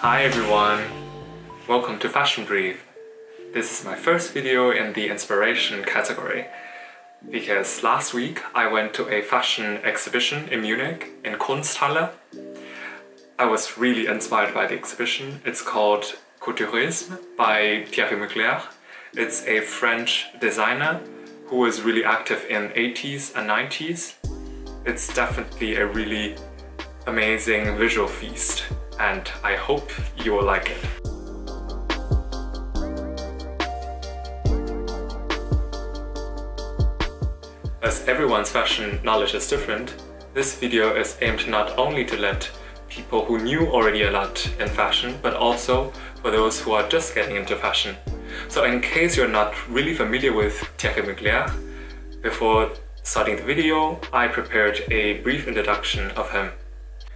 Hi everyone! Welcome to Fashion Brief. This is my first video in the inspiration category because last week I went to a fashion exhibition in Munich in Kunsthalle. I was really inspired by the exhibition. It's called Couturisme by Thierry Mugler. It's a French designer who was really active in 80s and 90s. It's definitely a really amazing visual feast, and I hope you will like it. As everyone's fashion knowledge is different, this video is aimed not only to let people who knew already a lot in fashion, but also for those who are just getting into fashion. So in case you're not really familiar with Thierry Mugler, before starting the video, I prepared a brief introduction of him.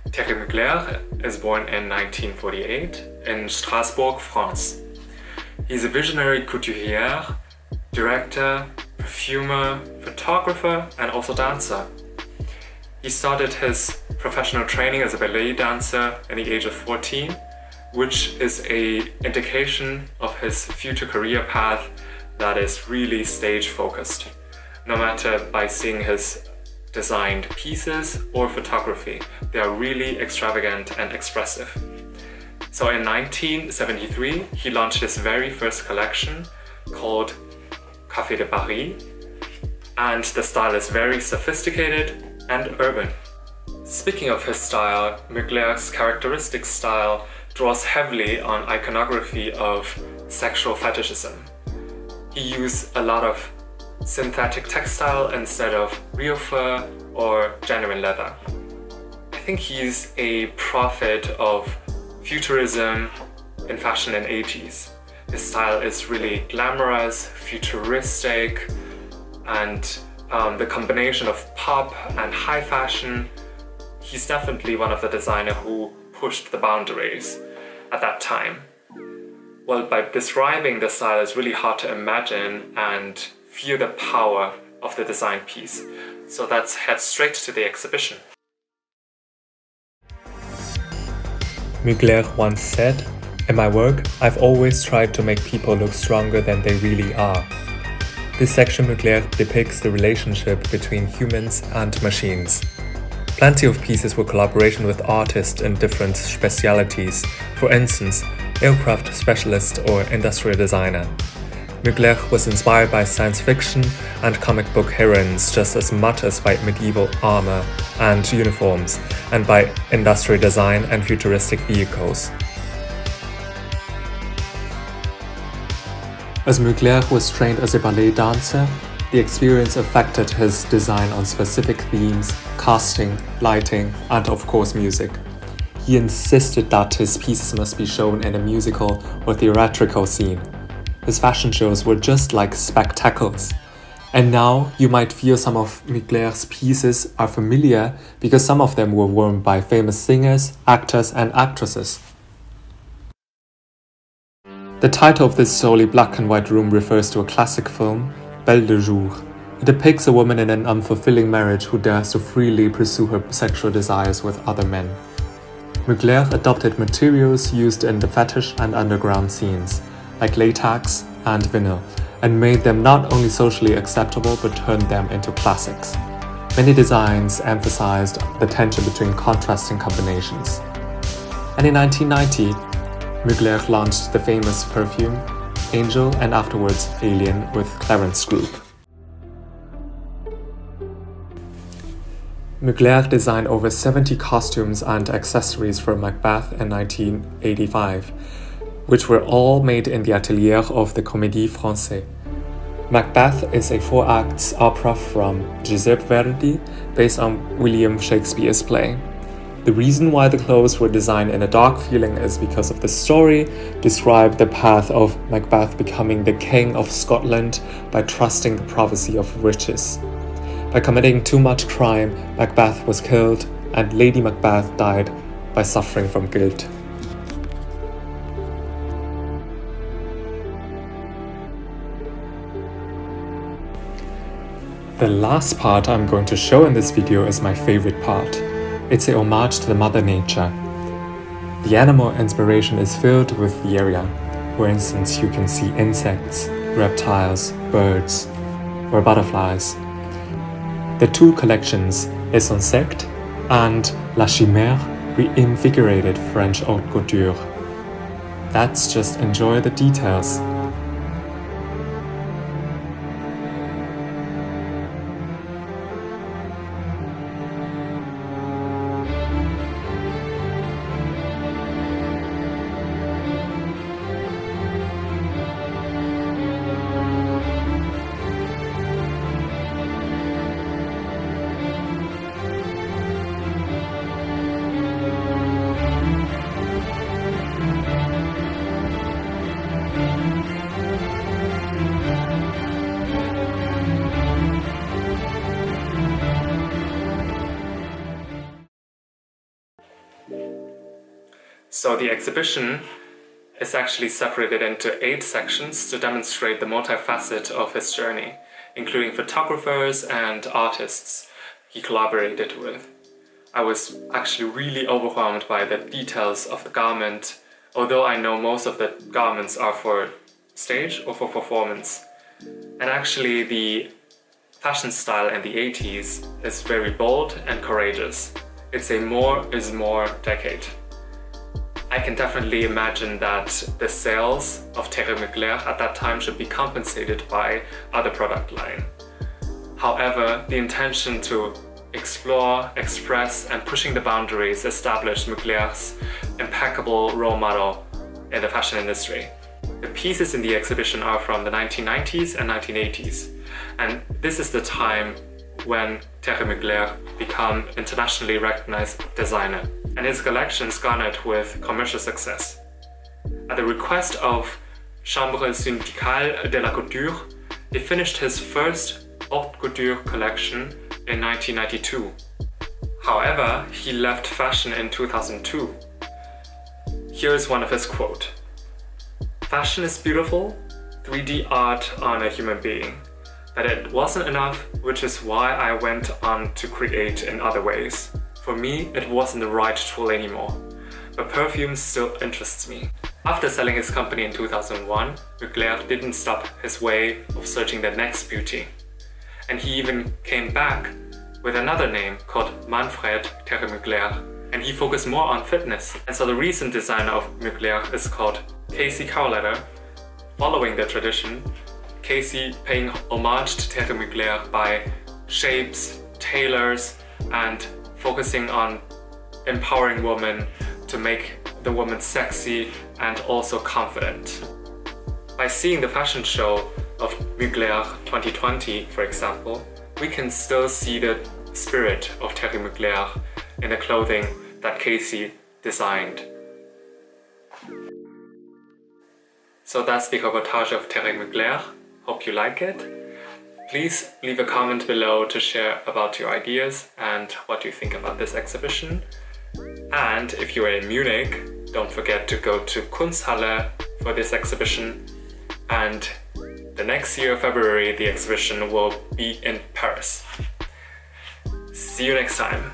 Thierry Mugler is born in 1948 in Strasbourg, France. He's a visionary couturier, director, perfumer, photographer, and also dancer. He started his professional training as a ballet dancer at the age of 14, which is an indication of his future career path that is really stage focused. No matter by seeing his designed pieces or photography, they are really extravagant and expressive. So in 1973, he launched his very first collection called Café de Paris, and the style is very sophisticated and urban. Speaking of his style, Mugler's characteristic style draws heavily on iconography of sexual fetishism. He used a lot of synthetic textile instead of real fur or genuine leather. I think he's a prophet of futurism in fashion in the 80s. His style is really glamorous, futuristic, and the combination of pop and high fashion. He's definitely one of the designers who pushed the boundaries at that time. Well, by describing the style, it's really hard to imagine and feel the power of the design piece. So let's head straight to the exhibition. Mugler once said, "In my work, I've always tried to make people look stronger than they really are." This section Mugler depicts the relationship between humans and machines. Plenty of pieces were collaboration with artists in different specialities, for instance, aircraft specialist or industrial designer. Mugler was inspired by science fiction and comic book heroines just as much as by medieval armor and uniforms, and by industrial design and futuristic vehicles. As Mugler was trained as a ballet dancer, the experience affected his design on specific themes, casting, lighting, and of course music. He insisted that his pieces must be shown in a musical or theatrical scene. His fashion shows were just like spectacles. And now you might feel some of Mugler's pieces are familiar because some of them were worn by famous singers, actors, and actresses. The title of this solely black and white room refers to a classic film, Belle de Jour. It depicts a woman in an unfulfilling marriage who dares to freely pursue her sexual desires with other men. Mugler adopted materials used in the fetish and underground scenes, like latex and vinyl, and made them not only socially acceptable but turned them into classics. Many designs emphasized the tension between contrasting combinations. And in 1990, Mugler launched the famous perfume Angel and afterwards Alien with Clarins Group. Mugler designed over 70 costumes and accessories for Macbeth in 1985, which were all made in the atelier of the Comédie Française. Macbeth is a 4-act opera from Giuseppe Verdi based on William Shakespeare's play. The reason why the clothes were designed in a dark feeling is because of the story described the path of Macbeth becoming the king of Scotland by trusting the prophecy of witches. By committing too much crime, Macbeth was killed, and Lady Macbeth died by suffering from guilt. The last part I'm going to show in this video is my favorite part. It's a homage to the Mother Nature. The animal inspiration is filled with the area. For instance, you can see insects, reptiles, birds, or butterflies. The two collections, Les Insectes and La Chimère, reinvigorated French haute couture. Let's just enjoy the details. So the exhibition is actually separated into 8 sections to demonstrate the multifacet of his journey, including photographers and artists he collaborated with. I was actually really overwhelmed by the details of the garment, although I know most of the garments are for stage or for performance. And actually the fashion style in the 80s is very bold and courageous. It's a more is more decade. I can definitely imagine that the sales of Terry Mugler at that time should be compensated by other product line. However, the intention to explore, express, and pushing the boundaries established Mugler's impeccable role model in the fashion industry. The pieces in the exhibition are from the 1990s and 1980s, and this is the time when Terry Mugler became internationally recognized designer, and his collections garnered with commercial success. At the request of Chambre Syndicale de la Couture, he finished his first haute couture collection in 1992. However, he left fashion in 2002. Here is one of his quotes. "Fashion is beautiful, 3D art on a human being. But it wasn't enough, which is why I went on to create in other ways. For me, it wasn't the right tool anymore, but perfume still interests me." After selling his company in 2001, Mugler didn't stop his way of searching the next beauty. And he even came back with another name called Manfred Terry Mugler, and he focused more on fitness. And so the recent design of Mugler is called Casey Cowletter, following the tradition, Casey paying homage to Terry Mugler by shapes, tailors, and focusing on empowering women to make the woman sexy and also confident. By seeing the fashion show of Mugler 2020, for example, we can still see the spirit of Terry Mugler in the clothing that Casey designed. So that's the reportage of Terry Mugler. Hope you like it. Please leave a comment below to share about your ideas and what you think about this exhibition. And if you're in Munich, don't forget to go to Kunsthalle for this exhibition. And the next year, February, the exhibition will be in Paris. See you next time.